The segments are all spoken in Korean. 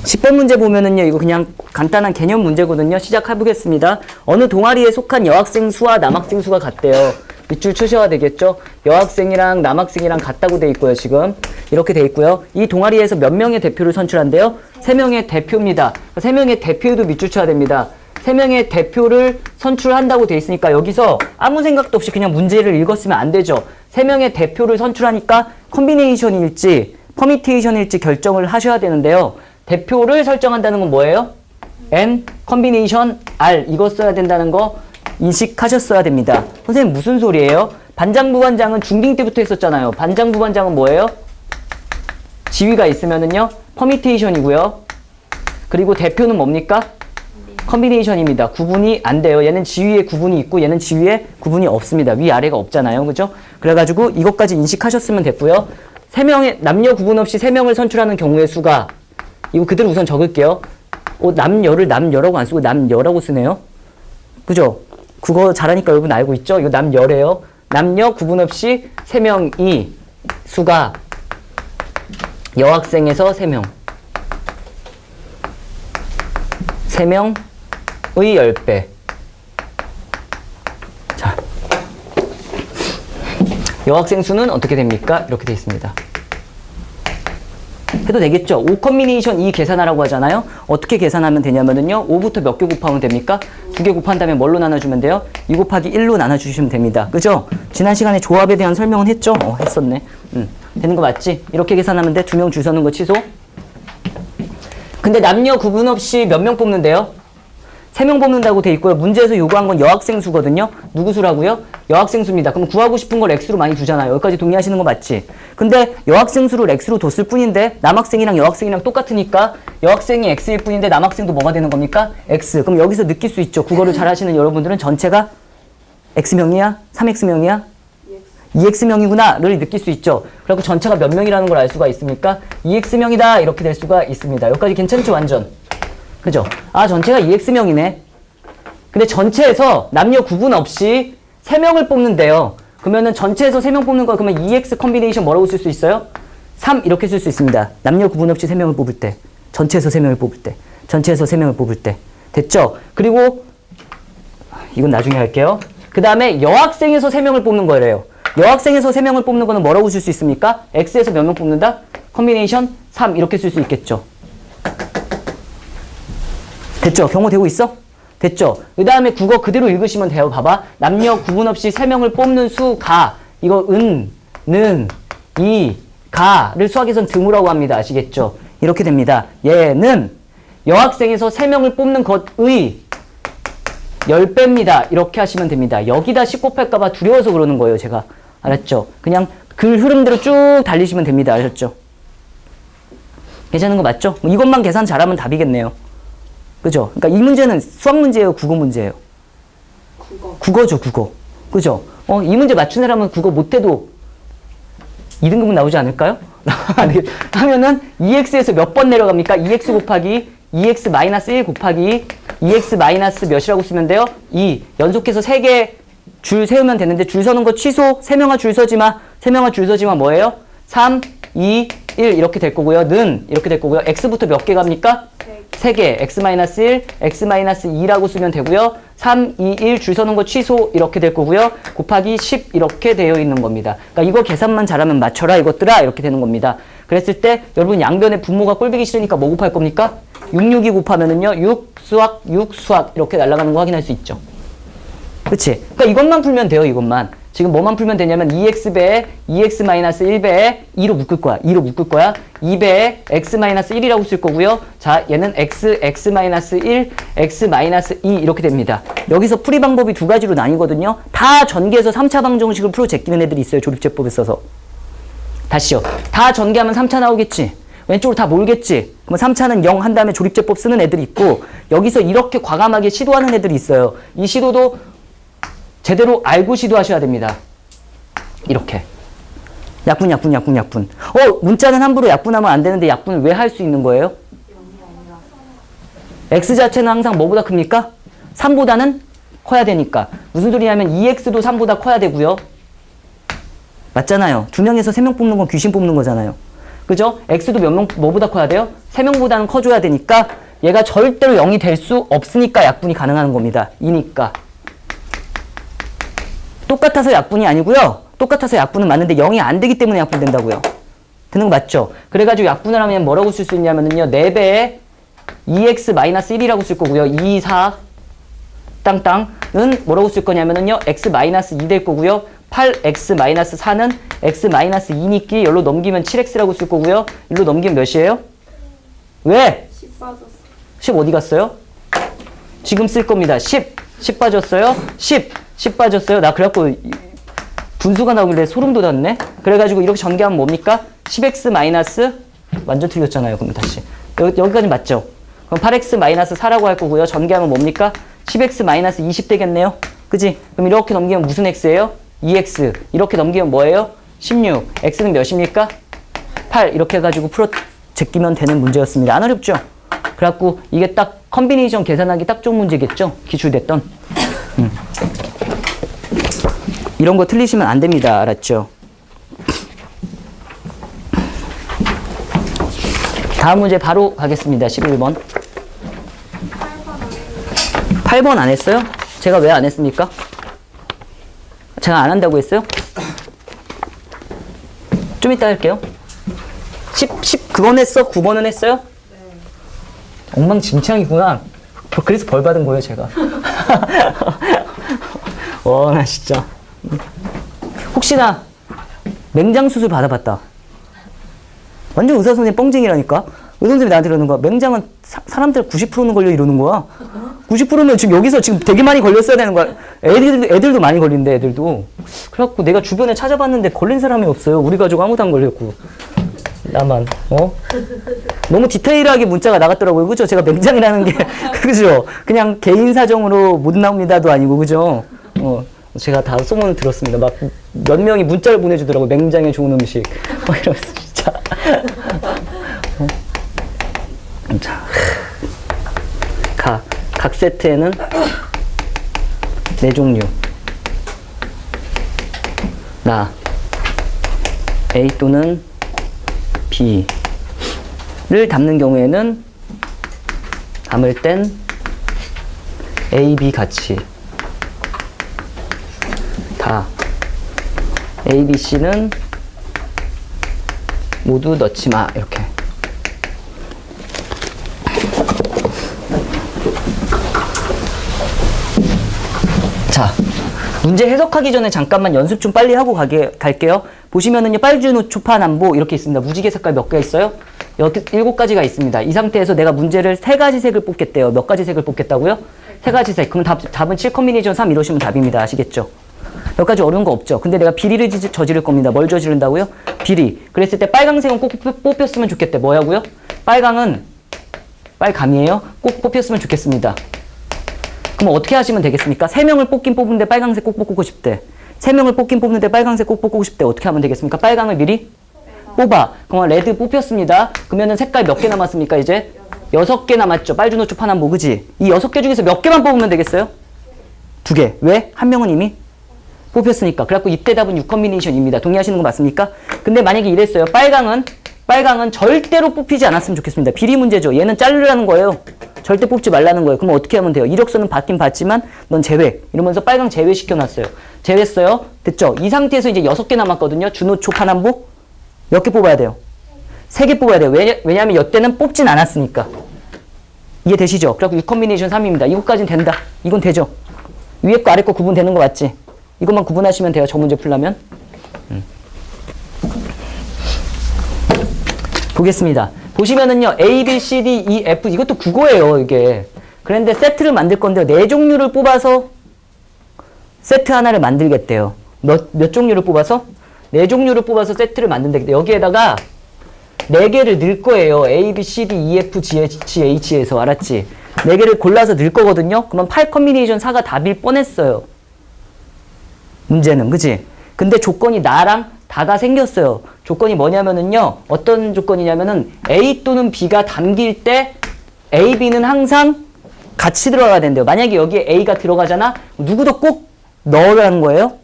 10번 문제 보면은요, 이거 그냥 간단한 개념 문제거든요. 시작해보겠습니다. 어느 동아리에 속한 여학생 수와 남학생 수가 같대요. 밑줄 치셔야 되겠죠? 여학생이랑 남학생이랑 같다고 돼 있고요, 지금. 이렇게 돼 있고요. 이 동아리에서 몇 명의 대표를 선출한대요? 3명의 대표입니다. 3명의 대표도 밑줄 쳐야 됩니다. 3명의 대표를 선출한다고 돼 있으니까 여기서 아무 생각도 없이 그냥 문제를 읽었으면 안 되죠. 3명의 대표를 선출하니까 컨비네이션일지 퍼미테이션일지 결정을 하셔야 되는데요. 대표를 설정한다는 건 뭐예요? N, 컨비네이션, R 이거 써야 된다는 거 인식하셨어야 됩니다. 선생님 무슨 소리예요? 반장부반장은 중딩 때부터 했었잖아요. 반장부반장은 뭐예요? 지위가 있으면은요 퍼미테이션이고요. 그리고 대표는 뭡니까? 컨비네이션입니다. 구분이 안 돼요. 얘는 지위에 구분이 있고 얘는 지위에 구분이 없습니다. 위아래가 없잖아요. 그죠? 그래가지고 이것까지 인식하셨으면 됐고요. 3명의 남녀 구분 없이 3명을 선출하는 경우의 수가 이거 그대로 우선 적을게요. 남녀를 남녀라고 안 쓰고 남여라고 쓰네요. 그죠? 그거 잘하니까 여러분 알고 있죠? 이거 남여래요. 남녀 구분 없이 3명이 수가 여학생에서 3명 3명의 10배. 자, 여학생 수는 어떻게 됩니까? 이렇게 되어 있습니다. 해도 되겠죠? 5 컨비네이션 2 계산하라고 하잖아요. 어떻게 계산하면 되냐면은요. 5부터 몇 개 곱하면 됩니까? 2개 곱한 다음에 뭘로 나눠주면 돼요? 2 곱하기 1로 나눠주시면 됩니다. 그죠? 지난 시간에 조합에 대한 설명은 했죠? 했었네. 되는 거 맞지? 이렇게 계산하면 돼. 2명 줄 서는 거 취소. 근데 남녀 구분 없이 몇 명 뽑는데요? 3명 뽑는다고 돼 있고요. 문제에서 요구한 건 여학생 수거든요. 누구 수라고요? 여학생 수입니다. 그럼 구하고 싶은 걸 X로 많이 두잖아요. 여기까지 동의하시는 거 맞지? 근데 여학생 수를 X로 뒀을 뿐인데 남학생이랑 여학생이랑 똑같으니까 여학생이 X일 뿐인데 남학생도 뭐가 되는 겁니까? X. 그럼 여기서 느낄 수 있죠. 국어를 잘 하시는 여러분들은 전체가 X명이야? 3X명이야? 2X명이구나 를 느낄 수 있죠. 그리고 전체가 몇 명이라는 걸 알 수가 있습니까? 2X명이다 이렇게 될 수가 있습니다. 여기까지 괜찮죠? 완전. 그죠? 아 전체가 2X명이네. 근데 전체에서 남녀 구분 없이 3명을 뽑는데요. 그러면은 전체에서 3명 뽑는 거 그러면 2X 컨비네이션 뭐라고 쓸 수 있어요? 3 이렇게 쓸 수 있습니다. 남녀 구분 없이 3명을 뽑을 때. 전체에서 3명을 뽑을 때. 전체에서 3명을 뽑을 때. 됐죠? 그리고 이건 나중에 할게요. 그 다음에 여학생에서 3명을 뽑는 거래요. 여학생에서 3명을 뽑는 거는 뭐라고 쓸 수 있습니까? X에서 몇 명 뽑는다? 컨비네이션 3 이렇게 쓸 수 있겠죠. 됐죠? 경호 되고 있어? 됐죠? 그 다음에 국어 그대로 읽으시면 돼요. 봐봐. 남녀 구분 없이 3명을 뽑는 수가 이거 는, 이, 가를 수학에선 드무라고 합니다. 아시겠죠? 이렇게 됩니다. 얘는 여학생에서 3명을 뽑는 것의 10배입니다. 이렇게 하시면 됩니다. 여기다 10 곱할까봐 두려워서 그러는 거예요. 제가. 알았죠? 그냥 글 흐름대로 쭉 달리시면 됩니다. 아셨죠? 괜찮은 거 맞죠? 이것만 계산 잘하면 답이겠네요. 그죠? 그러니까 이 문제는 수학 문제예요? 국어 문제예요? 국어죠, 국어. 그죠? 이 문제 맞추느라면 국어 못해도 2등급은 나오지 않을까요? 하면은 2x에서 몇 번 내려갑니까? 2x 곱하기 2x 마이너스 1 곱하기 2x 마이너스 몇이라고 쓰면 돼요? 2. 연속해서 3개 줄 세우면 되는데 줄 서는 거 취소. 3명아 줄 서지 마. 3명아 줄 서지 마 뭐예요? 3, 2, 1 이렇게 될 거고요. 는 이렇게 될 거고요. x부터 몇 개 갑니까? 3개. x-1, x-2라고 쓰면 되고요. 3, 2, 1 줄 서는 거 취소 이렇게 될 거고요. 곱하기 10 이렇게 되어 있는 겁니다. 그러니까 이거 계산만 잘하면 맞춰라 이것들아 이렇게 되는 겁니다. 그랬을 때 여러분 양변에 분모가 꼴보기 싫으니까 뭐 곱할 겁니까? 6, 6이 곱하면은요. 6 수학 이렇게 날아가는 거 확인할 수 있죠. 그치? 그러니까 이것만 풀면 돼요. 이것만. 지금 뭐만 풀면 되냐면 2x배에 2x-1배에 2로 묶을 거야. 2로 묶을 거야. 2배에 x-1이라고 쓸 거고요. 자, 얘는 x, x-1, x-2 이렇게 됩니다. 여기서 풀이 방법이 두 가지로 나뉘거든요. 다 전개해서 3차 방정식을 풀어 제끼는 애들이 있어요. 조립제법에 써서. 다시요. 다 전개하면 3차 나오겠지. 왼쪽으로 다 몰겠지. 그럼 3차는 0 한 다음에 조립제법 쓰는 애들이 있고 여기서 이렇게 과감하게 시도하는 애들이 있어요. 이 시도도 제대로 알고 시도하셔야 됩니다. 이렇게. 약분. 문자는 함부로 약분하면 안 되는데 약분을 왜 할 수 있는 거예요? x 자체는 항상 뭐보다 큽니까? 3보다는 커야 되니까. 무슨 소리냐면 2x도 3보다 커야 되고요. 맞잖아요. 2명에서 3명 뽑는 건 귀신 뽑는 거잖아요. 그죠? x도 몇 명, 뭐보다 커야 돼요? 3명보다는 커줘야 되니까 얘가 절대로 0이 될 수 없으니까 약분이 가능한 겁니다. 이니까. 똑같아서 약분이 아니고요. 똑같아서 약분은 맞는데 0이 안 되기 때문에 약분된다고요. 되는 거 맞죠? 그래가지고 약분을 하면 뭐라고 쓸 수 있냐면요. 4배에 2x-1이라고 쓸 거고요. 2, 4, 땅땅은 뭐라고 쓸 거냐면요. x-2 될 거고요. 8x-4는 x-2니까 열로 넘기면 7x라고 쓸 거고요. 일로 넘기면 몇이에요? 왜? 10 빠졌어. 10 어디 갔어요? 지금 쓸 겁니다. 10 빠졌어요? 10 빠졌어요? 나 그래갖고 분수가 나오길래 소름 돋았네? 그래가지고 이렇게 전개하면 뭡니까? 10x 마이너스 완전 틀렸잖아요. 그럼 다시 여기까지 맞죠? 그럼 8x 마이너스 4라고 할 거고요. 전개하면 뭡니까? 10x 마이너스 20 되겠네요. 그지? 그럼 이렇게 넘기면 무슨 x예요? 2x. 이렇게 넘기면 뭐예요? 16. x는 몇입니까? 8. 이렇게 해가지고 풀어 제끼면 되는 문제였습니다. 안 어렵죠? 그래갖고 이게 딱 컨비네이션 계산하기 딱 좋은 문제겠죠? 기출됐던. 이런 거 틀리시면 안 됩니다. 알았죠? 다음 문제 바로 가겠습니다. 11번. 8번 안 했어요? 제가 왜 안 했습니까? 제가 안 한다고 했어요? 좀 이따 할게요. 10 그건 했어? 9번은 했어요? 네. 엉망진창이구나. 그래서 벌 받은 거예요, 제가. 나 진짜. 혹시나 맹장 수술 받아봤다. 완전 의사 선생님 뻥쟁이라니까. 의사 선생님이 나한테 그러는 거야. 맹장은 사람들 90%는 걸려 이러는 거야. 90%면 지금 여기서 지금 되게 많이 걸렸어야 되는 거야. 애들도 많이 걸린대, 애들도. 그래갖고 내가 주변에 찾아봤는데 걸린 사람이 없어요. 우리 가족 아무도 안 걸렸고. 나만, 너무 디테일하게 문자가 나갔더라고요. 그죠? 제가 맹장이라는 게, 그죠? 그냥 개인 사정으로 못 나옵니다도 아니고, 그죠? 제가 다 소문을 들었습니다. 막 몇 명이 문자를 보내주더라고요. 맹장에 좋은 음식. 이러면서 진짜. 자, 각 세트에는 4종류. 나, A 또는 B를 담는 경우에는 담을 땐 A, B 같이 다 A, B, C는 모두 넣지 마. 이렇게. 자, 문제 해석하기 전에 잠깐만 연습 좀 빨리 하고 갈게요. 보시면은요, 빨주노 초파남보 이렇게 있습니다. 무지개 색깔 몇 개 있어요? 여기 7가지가 있습니다. 이 상태에서 내가 문제를 3가지 색을 뽑겠대요. 몇 가지 색을 뽑겠다고요? 3가지 색. 그럼 답은 7 컨비네이션 3 이러시면 답입니다. 아시겠죠? 몇 가지 어려운 거 없죠? 근데 내가 비리를 저지를 겁니다. 뭘 저지른다고요? 비리. 그랬을 때 빨강색은 꼭 뽑혔으면 좋겠대. 뭐라고요? 빨감이에요? 꼭 뽑혔으면 좋겠습니다. 그럼 어떻게 하시면 되겠습니까? 3명을 뽑긴 뽑는데 빨강색 꼭 뽑고 싶대. 3명을 뽑긴 뽑는데 빨강색 꼭 뽑고 싶대. 어떻게 하면 되겠습니까? 빨강을 미리 뽑아. 그럼 레드 뽑혔습니다. 그러면은 색깔 몇 개 남았습니까? 이제 6개 남았죠. 빨주노초 파남보, 그지? 이 6개 중에서 몇 개만 뽑으면 되겠어요? 2개. 왜? 한 명은 이미 뽑혔으니까. 그래갖고 이때 답은 6컨비네이션입니다. 동의하시는 거 맞습니까? 근데 만약에 이랬어요. 빨강은 절대로 뽑히지 않았으면 좋겠습니다. 비리 문제죠. 얘는 자르라는 거예요. 절대 뽑지 말라는 거예요. 그럼 어떻게 하면 돼요? 이력서는 받긴 받지만 넌 제외. 이러면서 빨강 제외시켜놨어요. 제외했어요. 됐죠? 이 상태에서 이제 6개 남았거든요. 준호초 파남보. 몇 개 뽑아야 돼요? 3개 뽑아야 돼요. 왜냐하면 이때는 뽑진 않았으니까. 이해되시죠? 그래갖고 6컨비네이션 3입니다. 이거까지는 된다. 이건 되죠? 위에 거 아래 거 구분되는 거 맞지? 이것만 구분하시면 돼요. 저 문제 풀려면. 보겠습니다. 보시면은요. A, B, C, D, E, F 이것도 국어예요. 이게. 그런데 세트를 만들 건데요. 4종류를 뽑아서 세트 하나를 만들겠대요. 몇 종류를 뽑아서? 4종류를 뽑아서 세트를 만든다겠대요. 여기에다가 4개를 넣을 거예요. A, B, C, D, E, F, G, H에서. 알았지? 4개를 골라서 넣을 거거든요. 그러면 8 컨비네이션 4가 답일 뻔했어요. 문제는. 그치? 근데 조건이 나랑 다가 생겼어요. 조건이 뭐냐면은요. 어떤 조건이냐면은 A 또는 B가 담길 때 A, B는 항상 같이 들어가야 된대요. 만약에 여기에 A가 들어가잖아. 누구도 꼭 넣으라는 거예요.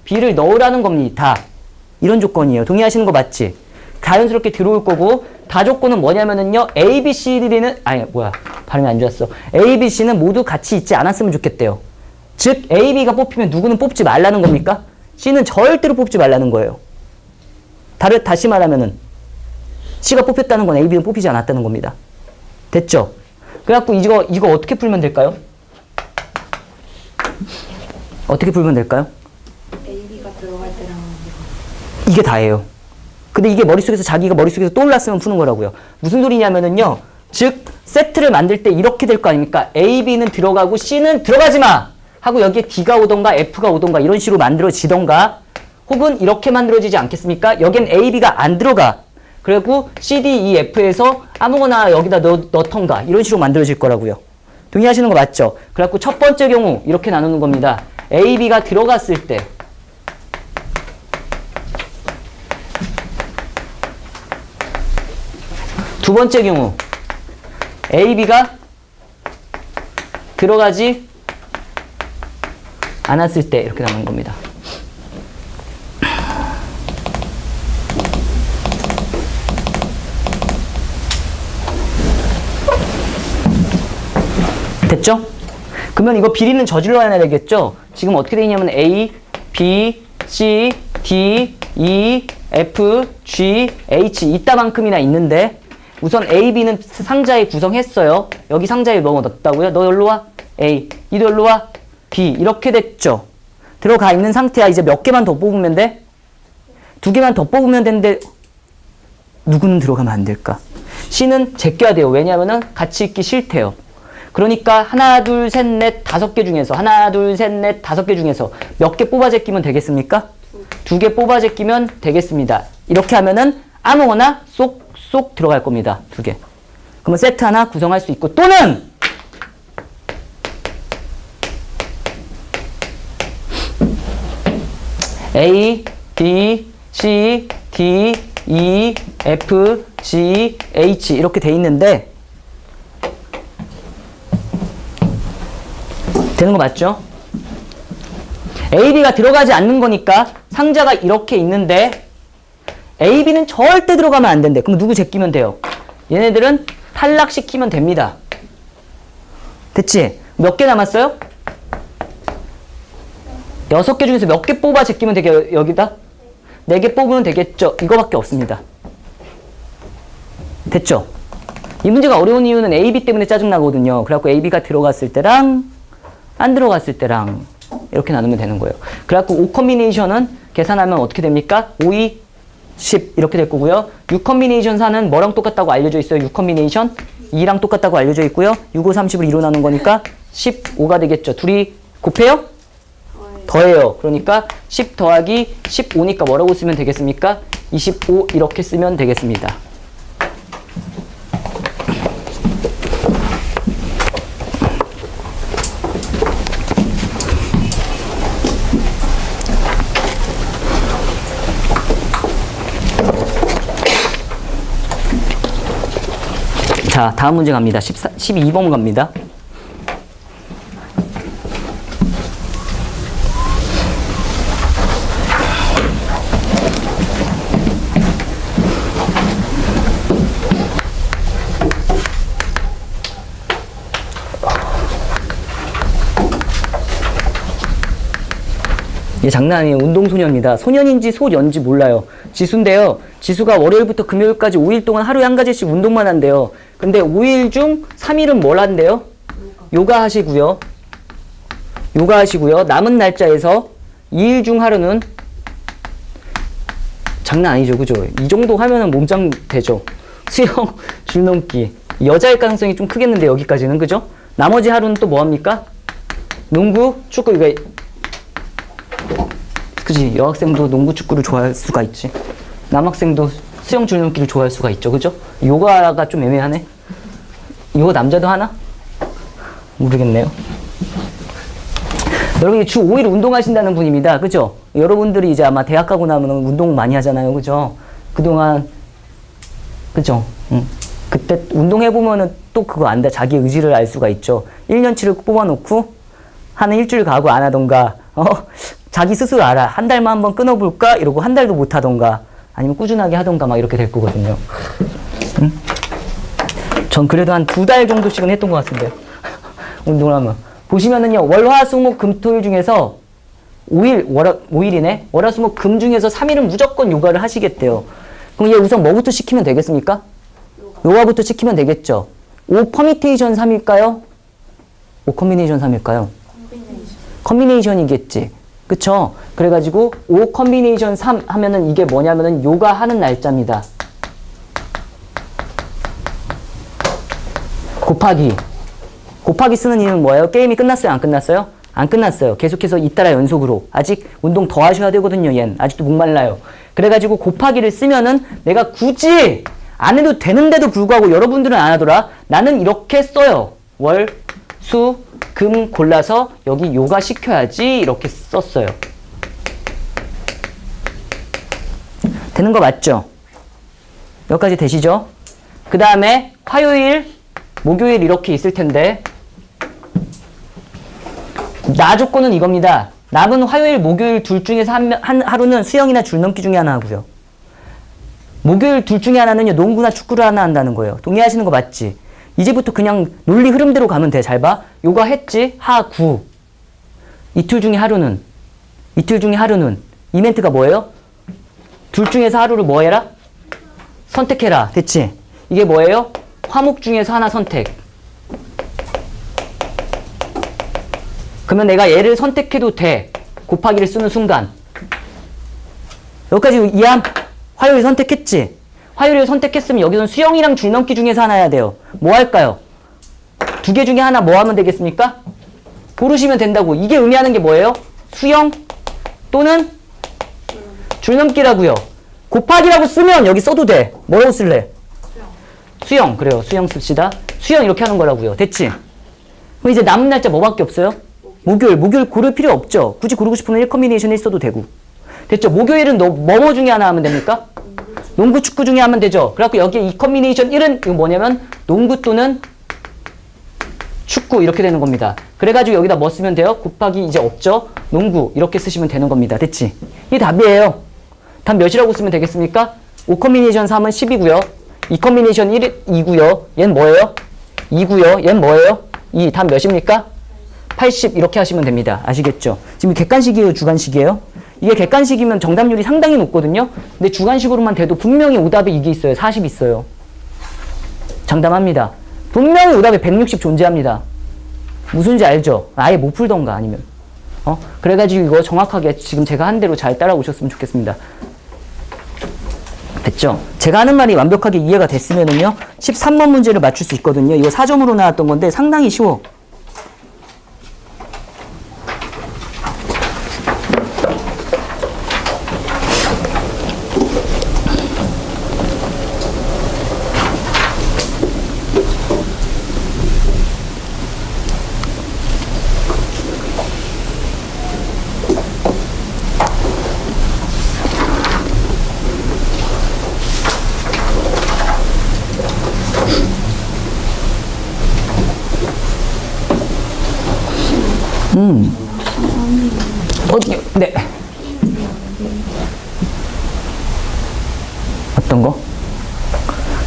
B를 넣으라는 겁니다. 이런 조건이에요. 동의하시는 거 맞지? 자연스럽게 들어올 거고, 다조건은 뭐냐면은요, A, B, C, D는, 발음이 안 좋았어. A, B, C는 모두 같이 있지 않았으면 좋겠대요. 즉, A, B가 뽑히면 누구는 뽑지 말라는 겁니까? C는 절대로 뽑지 말라는 거예요. 다시 말하면은, C가 뽑혔다는 건 A, B는 뽑히지 않았다는 겁니다. 됐죠? 그래갖고 이거 어떻게 풀면 될까요? 어떻게 풀면 될까요? A, B가 들어갈 때랑 이게 다예요. 근데 이게 자기가 머릿속에서 떠올랐으면 푸는 거라고요. 무슨 소리냐면은요. 즉, 세트를 만들 때 이렇게 될 거 아닙니까? A, B는 들어가고 C는 들어가지 마! 하고 여기에 D가 오던가 F가 오던가 이런 식으로 만들어지던가, 혹은 이렇게 만들어지지 않겠습니까? 여긴 A, B가 안 들어가. 그리고 C, D, E, F에서 아무거나 여기다 넣던가 이런 식으로 만들어질 거라고요. 동의하시는 거 맞죠? 그래갖고 첫 번째 경우 이렇게 나누는 겁니다. A, B가 들어갔을 때, 두 번째 경우 A, B가 들어가지 않았을 때 이렇게 나누는 겁니다. 됐죠? 그러면 이거 비리는 저질러야 되겠죠? 지금 어떻게 되어 있냐면 A, B, C, D, E, F, G, H 이따만큼이나 있는데, 우선 A, B는 상자에 구성했어요. 여기 상자에 넣었다고요? 너 여기로 와? A. 니도 여기로 와? B. 이렇게 됐죠? 들어가 있는 상태야. 이제 몇 개만 더 뽑으면 돼? 2개만 더 뽑으면 되는데 누구는 들어가면 안 될까? C는 제껴야 돼요. 왜냐하면 같이 있기 싫대요. 그러니까 하나, 둘, 셋, 넷, 5개 중에서 하나, 둘, 셋, 넷, 5개 중에서 몇 개 뽑아 제끼면 되겠습니까? 2개 뽑아 제끼면 되겠습니다. 이렇게 하면은 아무거나 쏙 들어갈 겁니다. 2개. 그러면 세트 하나 구성할 수 있고, 또는 A, B, C, D, E, F, G, H 이렇게 돼 있는데, 되는 거 맞죠? A, B가 들어가지 않는 거니까 상자가 이렇게 있는데 A, B는 절대 들어가면 안 된대. 그럼 누구 제끼면 돼요? 얘네들은 탈락시키면 됩니다. 됐지? 몇 개 남았어요? 6개 중에서 몇 개 뽑아 제끼면 되게 여기다? 4개 뽑으면 되겠죠? 이거밖에 없습니다. 됐죠? 이 문제가 어려운 이유는 A, B 때문에 짜증나거든요. 그래갖고 A, B가 들어갔을 때랑 안 들어갔을 때랑 이렇게 나누면 되는 거예요. 그래갖고 5 컨비네이션은 계산하면 어떻게 됩니까? 5, 2, 10 이렇게 될 거고요. 6 컨비네이션 4는 뭐랑 똑같다고 알려져 있어요? 6 컨비네이션 2랑 똑같다고 알려져 있고요. 6, 5, 30을 2로 나눈 거니까 15가 되겠죠. 둘이 곱해요? 더해요. 그러니까 10 더하기 15니까 뭐라고 쓰면 되겠습니까? 25 이렇게 쓰면 되겠습니다. 자, 다음 문제 갑니다. 12번 갑니다. 얘 장난 아니에요. 운동소년입니다. 소년인지 소년지 몰라요. 지수인데요. 지수가 월요일부터 금요일까지 5일 동안 하루에 한 가지씩 운동만 한대요. 근데 5일 중 3일은 뭘 한대요? 요가 하시고요. 요가 하시고요. 남은 날짜에서 2일 중 하루는 장난 아니죠. 그죠? 이 정도 하면은 몸짱 되죠. 수영, 줄넘기. 여자일 가능성이 좀 크겠는데 여기까지는. 그죠? 나머지 하루는 또 뭐 합니까? 농구, 축구. 이거 그지? 여학생도 농구, 축구를 좋아할 수가 있지. 남학생도 수영, 줄넘기를 좋아할 수가 있죠. 그죠? 요가가 좀 애매하네. 요가 남자도 하나? 모르겠네요. 여러분이 주 5일 운동하신다는 분입니다. 그죠? 여러분들이 이제 아마 대학 가고 나면 운동 많이 하잖아요. 그죠? 그동안, 그죠? 그때 운동해보면은 또 그거 안다. 자기 의지를 알 수가 있죠. 1년치를 뽑아놓고 한 일주일 가고 안 하던가, 자기 스스로 알아. 한 달만 한번 끊어볼까? 이러고 한 달도 못 하던가. 아니면 꾸준하게 하던가 막 이렇게 될 거거든요. 응? 전 그래도 한 2달 정도씩은 했던 것 같은데. 운동을 하면. 보시면은요, 월, 화, 수, 목, 금, 토, 일 중에서 5일이네? 월, 화, 수, 목, 금 중에서 3일은 무조건 요가를 하시겠대요. 그럼 얘 우선 뭐부터 시키면 되겠습니까? 요가부터 시키면 되겠죠. 5 퍼미테이션 3일까요? 5 컨비네이션 3일까요? 컨비네이션이겠지. 그쵸? 그래가지고 5 컨비네이션 3 하면은 이게 뭐냐면은 요가 하는 날짜입니다. 곱하기 쓰는 이유는 뭐예요? 게임이 끝났어요? 안 끝났어요? 안 끝났어요. 계속해서 잇따라 연속으로. 아직 운동 더 하셔야 되거든요, 얜. 아직도 목말라요. 그래가지고 곱하기를 쓰면은 내가 굳이 안 해도 되는데도 불구하고 여러분들은 안 하더라. 나는 이렇게 써요. 월, 수, 금 골라서 여기 요가 시켜야지 이렇게 썼어요. 되는 거 맞죠? 여기까지 되시죠? 그 다음에 화요일, 목요일 이렇게 있을 텐데 나 조건은 이겁니다. 남은 화요일, 목요일 둘 중에서 한 하루는 수영이나 줄넘기 중에 하나 하고요. 목요일 둘 중에 하나는요, 농구나 축구를 하나 한다는 거예요. 동의하시는 거 맞지? 이제부터 그냥 논리 흐름대로 가면 돼. 잘 봐. 요가 했지? 하, 구. 이틀 중에 하루는 이 멘트가 뭐예요? 둘 중에서 하루를 뭐 해라? 선택해라. 됐지? 이게 뭐예요? 화목 중에서 하나 선택. 그러면 내가 얘를 선택해도 돼. 곱하기를 쓰는 순간. 여기까지 이해함? 화요일 선택했지? 화요일 선택했으면 여기서는 수영이랑 줄넘기 중에서 하나 해야 돼요. 뭐 할까요? 2개 중에 하나 뭐 하면 되겠습니까? 고르시면 된다고. 이게 의미하는 게 뭐예요? 수영 또는 줄넘기라고요. 곱하기라고 쓰면 여기 써도 돼. 뭐라고 쓸래? 수영. 그래요. 수영 씁시다. 수영 이렇게 하는 거라고요. 됐지? 그럼 이제 남은 날짜 뭐밖에 없어요? 목요일 고를 필요 없죠. 굳이 고르고 싶으면 1 컨비네이션 1 써도 되고. 됐죠? 목요일은 뭐 중에 하나 하면 됩니까? 농구, 축구 중에 하면 되죠. 그래갖고 여기에 이 컨비네이션 1은 이거 뭐냐면 농구 또는 축구 이렇게 되는 겁니다. 그래가지고 여기다 뭐 쓰면 돼요? 곱하기 이제 없죠? 농구 이렇게 쓰시면 되는 겁니다. 됐지? 이게 답이에요. 답 몇이라고 쓰면 되겠습니까? 5 컨비네이션 3은 10이고요. 2 컨비네이션 1, 2고요. 얘는 뭐예요? 2고요. 얘는 뭐예요? 2. 답 몇입니까? 80 이렇게 하시면 됩니다. 아시겠죠? 지금 객관식이에요? 주관식이에요? 이게 객관식이면 정답률이 상당히 높거든요. 근데 주관식으로만 돼도 분명히 오답에 이게 있어요. 40 있어요. 장담합니다. 분명히 오답에 160 존재합니다. 무슨지 알죠? 아예 못 풀던가 아니면. 그래가지고 이거 정확하게 지금 제가 한 대로 잘 따라오셨으면 좋겠습니다. 됐죠? 제가 하는 말이 완벽하게 이해가 됐으면은요, 13번 문제를 맞출 수 있거든요. 이거 4점으로 나왔던 건데 상당히 쉬워. 네. 어떤 거?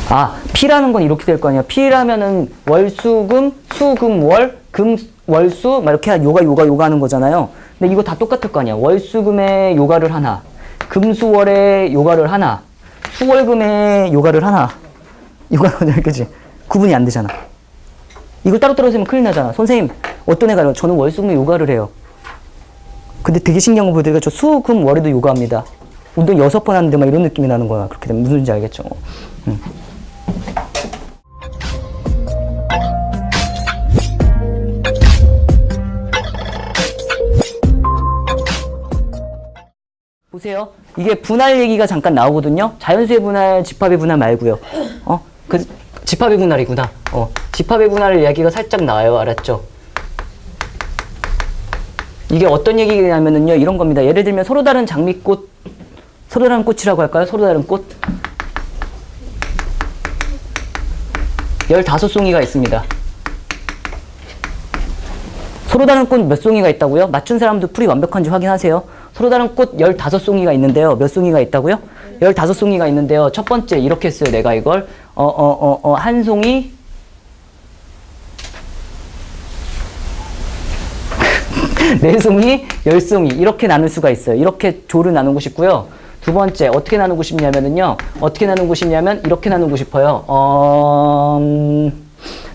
아, P라는 건 이렇게 될 거 아니야. P라면은 월수금, 수금월, 금월수 막 이렇게 요가 하는 거잖아요. 근데 이거 다 똑같을 거 아니야. 월수금에 요가를 하나, 금수월에 요가를 하나, 수월금에 요가를 하나. 이거는 그지? 구분이 안 되잖아. 이걸 따로따로 쓰면 큰일 나잖아. 선생님, 어떤 애가 저는 월수금에 요가를 해요. 근데 되게 신기한 거 보여드리니까 저 수, 금, 월에도 요가합니다. 운동 6번 하는데 막 이런 느낌이 나는 거야. 그렇게 되면 무슨 소리인지 알겠죠? 보세요. 이게 분할 얘기가 잠깐 나오거든요. 자연수의 분할, 집합의 분할 말고요. 그 집합의 분할이구나. 집합의 분할 이야기가 살짝 나와요. 알았죠? 이게 어떤 얘기냐면은요, 이런 겁니다. 예를 들면 서로 다른 장미꽃, 서로 다른 꽃이라고 할까요? 서로 다른 꽃. 15송이가 있습니다. 서로 다른 꽃 몇 송이가 있다고요? 맞춘 사람도 풀이 완벽한지 확인하세요. 서로 다른 꽃 15송이가 있는데요. 몇 송이가 있다고요? 15송이가 있는데요. 첫 번째 이렇게 했어요. 내가 이걸 한 송이 네 송이, 10송이 이렇게 나눌 수가 있어요. 이렇게 조를 나누고 싶고요. 두 번째 어떻게 나누고 싶냐면은요. 어떻게 나누고 싶냐면 이렇게 나누고 싶어요.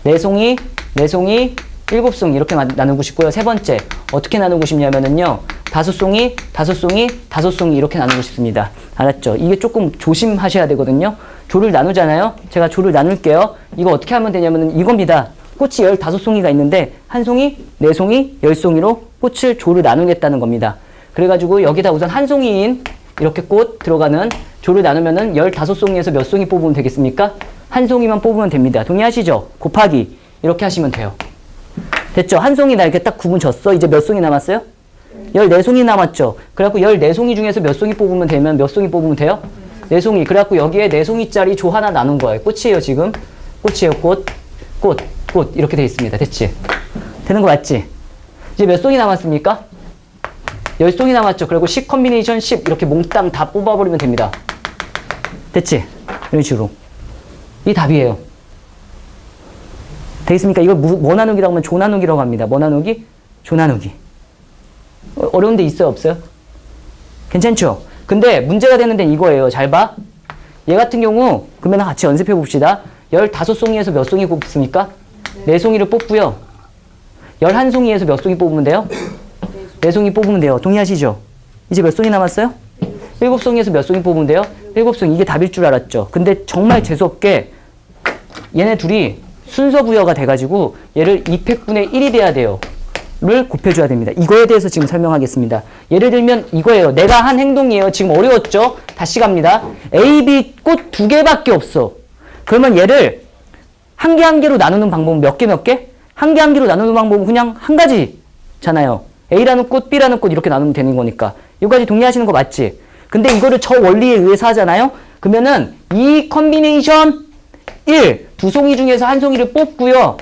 네 송이, 7송이 이렇게 나누고 싶고요. 세 번째 어떻게 나누고 싶냐면은요. 5송이, 5송이 이렇게 나누고 싶습니다. 알았죠? 이게 조금 조심하셔야 되거든요. 조를 나누잖아요. 제가 조를 나눌게요. 이거 어떻게 하면 되냐면은 이겁니다. 꽃이 15송이가 있는데 한 송이, 4송이, 10송이로 꽃을 조를 나누겠다는 겁니다. 그래가지고 여기다 우선 한 송이인 이렇게 꽃 들어가는 조를 나누면은 15송이에서 몇 송이 뽑으면 되겠습니까? 한 송이만 뽑으면 됩니다. 동의하시죠? 곱하기 이렇게 하시면 돼요. 됐죠? 한 송이 나 이렇게 딱 구분 졌어. 이제 몇 송이 남았어요? 14송이 남았죠? 그래갖고 14송이 중에서 몇 송이 뽑으면 되면 몇 송이 뽑으면 돼요? 4송이. 그래갖고 여기에 4송이짜리 조 하나 나눈 거예요. 꽃이에요, 지금. 꽃이에요, 꽃. 이렇게 돼 있습니다. 됐지? 되는 거 맞지? 이제 몇 송이 남았습니까? 10송이 남았죠? 그리고 10 컨비네이션 10 이렇게 몽땅 다 뽑아버리면 됩니다. 됐지? 이런 식으로. 이 답이에요. 되겠습니까? 이걸 뭐 나누기라고 하면 조 나누기라고 합니다. 뭐 나누기? 조 나누기. 어려운 데 있어요? 없어요? 괜찮죠? 근데 문제가 되는 데는 이거예요. 잘 봐. 얘 같은 경우 그러면 같이 연습해 봅시다. 15송이에서 몇 송이 뽑습니까? 4송이를 뽑고요. 11송이에서 몇 송이 뽑으면 돼요? 4송이 뽑으면 돼요. 동의하시죠? 이제 몇 송이 남았어요? 7송이에서 몇 송이 뽑으면 돼요? 7송이. 이게 답일 줄 알았죠? 근데 정말 재수없게 얘네 둘이 순서 부여가 돼가지고 얘를 2팩분의 1이 돼야 돼요. 를 곱해줘야 됩니다. 이거에 대해서 지금 설명하겠습니다. 예를 들면 이거예요. 내가 한 행동이에요. 지금 어려웠죠? 다시 갑니다. A, B 꽃 2개밖에 없어. 그러면 얘를 한 개 한 개로 나누는 방법은 몇 개? 한 개 한 개로 나누는 방법은 그냥 한 가지잖아요. A라는 꽃, B라는 꽃 이렇게 나누면 되는 거니까. 여기까지 동의하시는 거 맞지? 근데 이거를 저 원리에 의해서 하잖아요. 그러면은 이 컨비네이션 1, 2송이 중에서 한 송이를 뽑고요.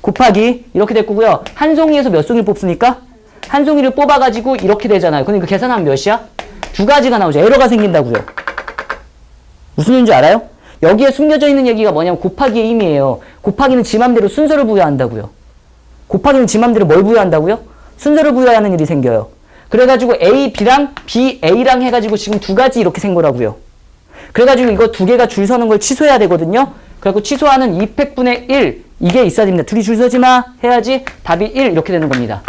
곱하기 이렇게 될 거고요. 한 송이에서 몇 송이를 뽑습니까? 한 송이를 뽑아가지고 이렇게 되잖아요. 그러니까 계산하면 몇이야? 2가지가 나오죠. 에러가 생긴다고요. 무슨 얘기인지 알아요? 여기에 숨겨져 있는 얘기가 뭐냐면 곱하기의 힘이에요. 곱하기는 지 맘대로 순서를 부여한다고요. 곱하기는 지 맘대로 뭘 부여한다고요? 순서를 부여하는 일이 생겨요. 그래가지고 A, B랑 B, A랑 해가지고 지금 2가지 이렇게 생 거라고요. 그래가지고 이거 2개가 줄 서는 걸 취소해야 되거든요. 그래갖고 취소하는 2팩분의 1 이게 있어야 됩니다. 둘이 줄 서지 마 해야지 답이 1 이렇게 되는 겁니다.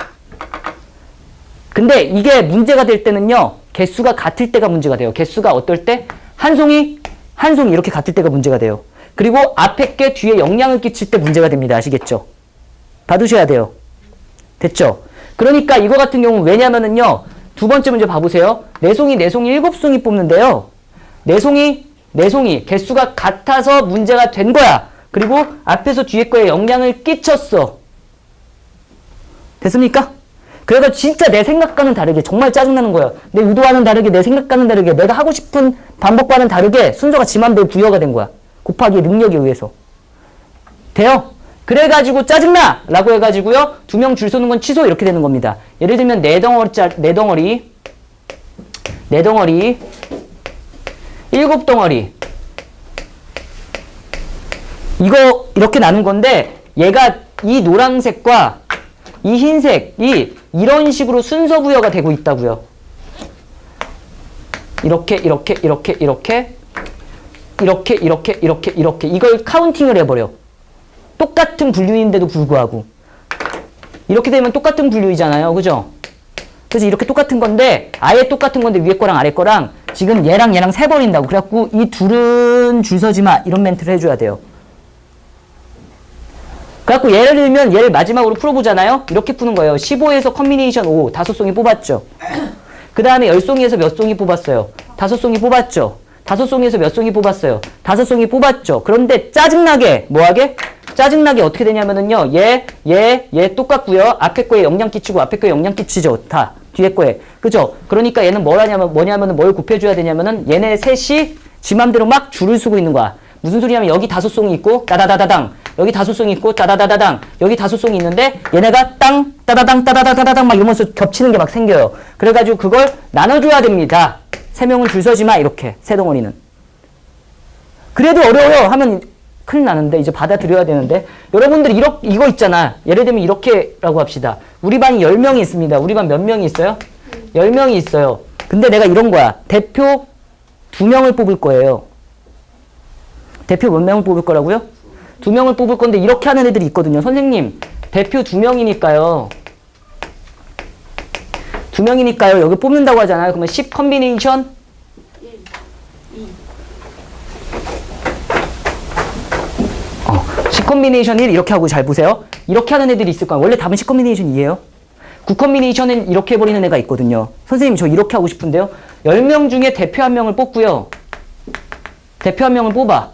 근데 이게 문제가 될 때는요. 개수가 같을 때가 문제가 돼요. 개수가 어떨 때? 한 송이 이렇게 같을 때가 문제가 돼요. 그리고 앞에 게 뒤에 영향을 끼칠 때 문제가 됩니다. 아시겠죠? 봐두셔야 돼요. 됐죠? 그러니까 이거 같은 경우는 왜냐면은요. 두 번째 문제 봐보세요. 4송이, 7송이 뽑는데요. 4송이 개수가 같아서 문제가 된 거야. 그리고 앞에서 뒤에 거에 영향을 끼쳤어. 됐습니까? 그래서 진짜 내 생각과는 다르게 정말 짜증나는 거예요. 내 의도와는 다르게 내 생각과는 다르게 내가 하고 싶은 방법과는 다르게 순서가 지 맘대로 부여가 된 거야. 곱하기 능력에 의해서. 돼요? 그래가지고 짜증나! 라고 해가지고요. 2명 줄 서는 건 취소 이렇게 되는 겁니다. 예를 들면 네 덩어리 7덩어리 이거 이렇게 나눈 건데 얘가 이 노란색과 이 흰색이 이런 식으로 순서 부여가 되고 있다고요. 이렇게 이걸 카운팅을 해버려. 똑같은 분류인데도 불구하고 이렇게 되면 똑같은 분류이잖아요. 그죠? 그래서 이렇게 똑같은 건데 아예 똑같은 건데 위에 거랑 아래 거랑 지금 얘랑 세버린다고. 그래갖고 이 둘은 줄 서지 마 이런 멘트를 해줘야 돼요. 그래갖고 예를 들면 얘를 마지막으로 풀어보잖아요. 이렇게 푸는 거예요. 15에서 컨비네이션 5 5송이 뽑았죠. 그 다음에 10송이에서 몇 송이 뽑았어요? 5송이 뽑았죠. 5송이에서 몇 송이 뽑았어요? 5송이 뽑았죠. 그런데 짜증나게 뭐하게? 짜증나게 어떻게 되냐면은요. 얘 똑같고요. 앞에 거에 영향 끼치고 앞에 거에 영향 끼치죠. 다 뒤에 거에. 그죠? 그러니까 얘는 뭐냐면은 뭘 곱해줘야 되냐면은 얘네 셋이 지 맘대로 막 줄을 서고 있는 거야. 무슨 소리냐면 여기 5송이 있고 따다다다당 여기 다소송이 있고 따다다다당 여기 다소송이 있는데 얘네가 땅 따다당 따다다다당 막 이러면서 겹치는 게 막 생겨요. 그래가지고 그걸 나눠줘야 됩니다. 세 명은 줄 서지 마 이렇게 세 덩어리는. 그래도 어려워요 하면 큰일 나는데 이제 받아들여야 되는데 여러분들 이거 있잖아. 예를 들면 이렇게라고 합시다. 우리 반이 10명이 있습니다. 우리 반 몇 명이 있어요? 10명이 있어요. 근데 내가 이런 거야. 대표 2명을 뽑을 거예요. 대표 몇 명을 뽑을 거라고요? 2명을 뽑을 건데 이렇게 하는 애들이 있거든요. 선생님, 대표 2명이니까요. 2명이니까요. 여기 뽑는다고 하잖아요. 그러면 10 컨비네이션 10 컨비네이션 1 이렇게 하고 잘 보세요. 이렇게 하는 애들이 있을 거야. 원래 답은 10 컨비네이션 2예요. 9 컨비네이션은 이렇게 해버리는 애가 있거든요. 선생님 저 이렇게 하고 싶은데요. 10명 중에 대표 1명을 뽑고요. 대표 1명을 뽑아.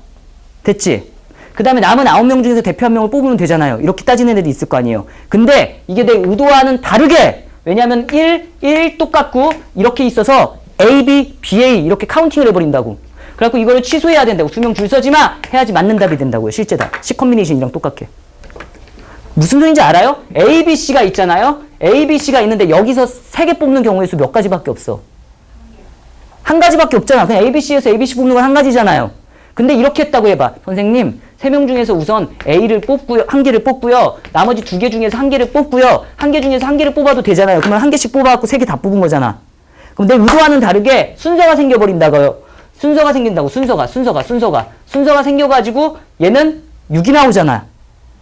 됐지? 그 다음에 남은 9명 중에서 대표 1명을 뽑으면 되잖아요. 이렇게 따지는 애들이 있을 거 아니에요. 근데 이게 내 의도와는 다르게 왜냐하면 1 똑같고 이렇게 있어서 A, B, BA 이렇게 카운팅을 해버린다고. 그래갖고 이거를 취소해야 된다고. 2명 줄 서지 마! 해야지 맞는 답이 된다고요. 실제 답. C 컨비네이션이랑 똑같게. 무슨 소리인지 알아요? A, B, C가 있잖아요. A, B, C가 있는데 여기서 3개 뽑는 경우의 수 몇 가지밖에 없어. 한 가지밖에 없잖아. 그냥 A, B, C에서 A, B, C 뽑는 건 한 가지잖아요. 근데 이렇게 했다고 해봐. 선생님, 3명 중에서 우선 A를 뽑고요. 1개를 뽑고요. 나머지 2개 중에서 1개를 뽑고요. 1개 중에서 1개를 뽑아도 되잖아요. 그러면 1개씩 뽑아갖고 3개 다 뽑은 거잖아. 그럼 내 의도와는 다르게 순서가 생겨버린다고요. 순서가 생긴다고. 순서가 생겨가지고 얘는 6이 나오잖아.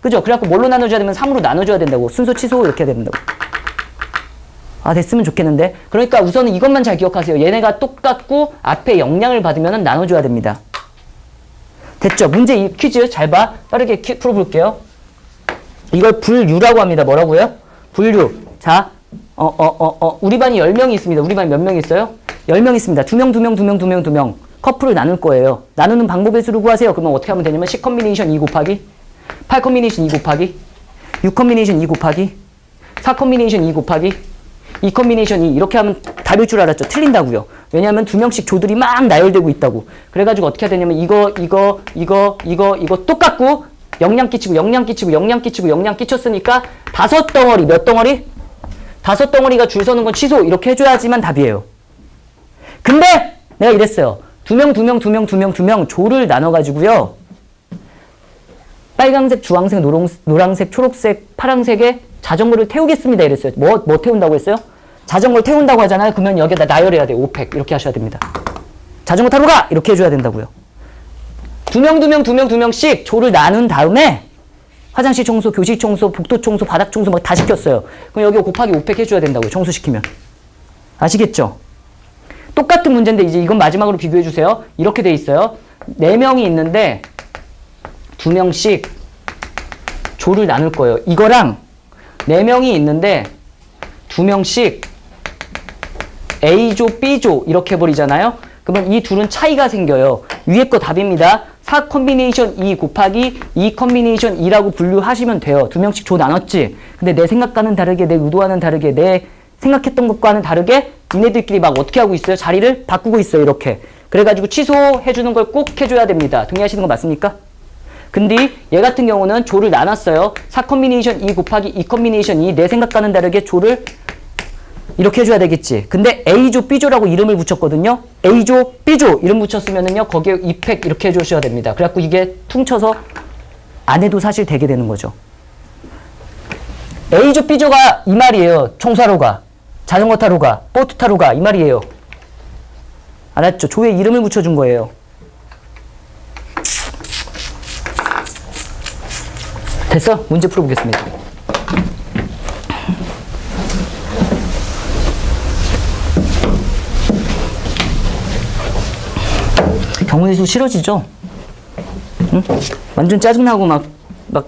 그죠? 그래갖고 뭘로 나눠줘야 되면 3으로 나눠줘야 된다고. 순서 취소 이렇게 해야 된다고. 아, 됐으면 좋겠는데. 그러니까 우선은 이것만 잘 기억하세요. 얘네가 똑같고 앞에 영향을 받으면 나눠줘야 됩니다. 됐죠? 문제 이 퀴즈 잘 봐. 빠르게 풀어볼게요. 이걸 분류라고 합니다. 뭐라고요? 분류. 자, 우리 반이 10명이 있습니다. 우리 반이 몇 명 있어요? 10명 있습니다. 2명. 커플을 나눌 거예요. 나누는 방법의 수를 구하세요. 그러면 어떻게 하면 되냐면 10 컨비네이션 2 곱하기 8 컨비네이션 2 곱하기 6 컨비네이션 2 곱하기 4 컨비네이션 2 곱하기 2 컨비네이션 2 이렇게 하면 답일 줄 알았죠. 틀린다고요. 왜냐하면 2명씩 조들이 막 나열되고 있다고. 그래가지고 어떻게 해야 되냐면 이거 똑같고 영양 끼쳤으니까 5덩어리 몇 덩어리? 5덩어리가 줄 서는 건 취소 이렇게 해줘야지만 답이에요. 근데 내가 이랬어요. 2명 조를 나눠가지고요. 빨강색, 주황색, 노란색, 초록색, 파란색에 자전거를 태우겠습니다. 이랬어요. 뭐 태운다고 했어요? 자전거를 태운다고 하잖아요. 그러면 여기다 나열해야 돼요. 5팩 이렇게 하셔야 됩니다. 자전거 타러 가! 이렇게 해줘야 된다고요. 2명씩 조를 나눈 다음에 화장실 청소, 교실 청소, 복도 청소, 바닥 청소 막 다 시켰어요. 그럼 여기 곱하기 5팩 해줘야 된다고요. 청소시키면. 아시겠죠? 똑같은 문제인데 이제 이건 마지막으로 비교해 주세요. 이렇게 돼 있어요. 4명이 있는데 2명씩 조를 나눌 거예요. 이거랑 4명이 있는데 2명씩 A조, B조 이렇게 해버리잖아요. 그러면 이 둘은 차이가 생겨요. 위에 거 답입니다. 4 컨비네이션 2 곱하기 2 컨비네이션 2라고 분류하시면 돼요. 2명씩 조 나눴지. 근데 내 생각과는 다르게, 내 의도와는 다르게, 내 생각했던 것과는 다르게 니네들끼리 막 어떻게 하고 있어요? 자리를 바꾸고 있어요. 이렇게. 그래가지고 취소해주는 걸 꼭 해줘야 됩니다. 동의하시는 거 맞습니까? 근데 얘 같은 경우는 조를 나눴어요. 4 컨비네이션 2 곱하기 2 컨비네이션 2 내 생각과는 다르게 조를 이렇게 해줘야 되겠지. 근데 A조, B조라고 이름을 붙였거든요. A조, B조 이름 붙였으면은요. 거기에 2팩 이렇게 해주셔야 됩니다. 그래갖고 이게 퉁쳐서 안 해도 사실 되게 되는 거죠. A조, B조가 이 말이에요. 청소하러 가. 자전거 타러 가. 보트 타러 가. 이 말이에요. 알았죠? 조에 이름을 붙여준 거예요. 됐어? 문제 풀어보겠습니다. 경우의 수 싫어지죠? 응? 완전 짜증나고 막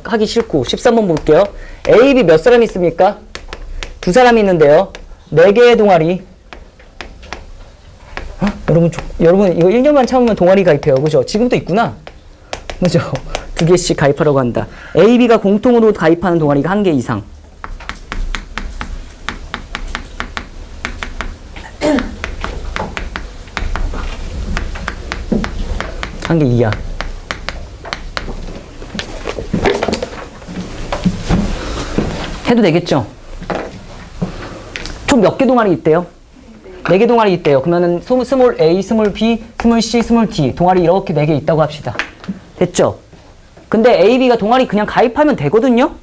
하기 싫고. 13번 볼게요. A, B 몇 사람 있습니까? 2사람이 있는데요. 4개의 동아리. 여러분 이거 1년만 참으면 동아리 가입해요. 그죠? 지금도 있구나. 그죠? 2개씩 가입하라고 한다. A, B가 공통으로 가입하는 동아리가 1개 이상. 한 개 이하. 해도 되겠죠? 총 몇 개 동아리 있대요? 4개 동아리 있대요. 그러면은 스몰 a, 스몰 b, 스몰 c, 스몰 d 동아리 이렇게 4개 있다고 합시다. 됐죠? 근데 a, b가 동아리 그냥 가입하면 되거든요?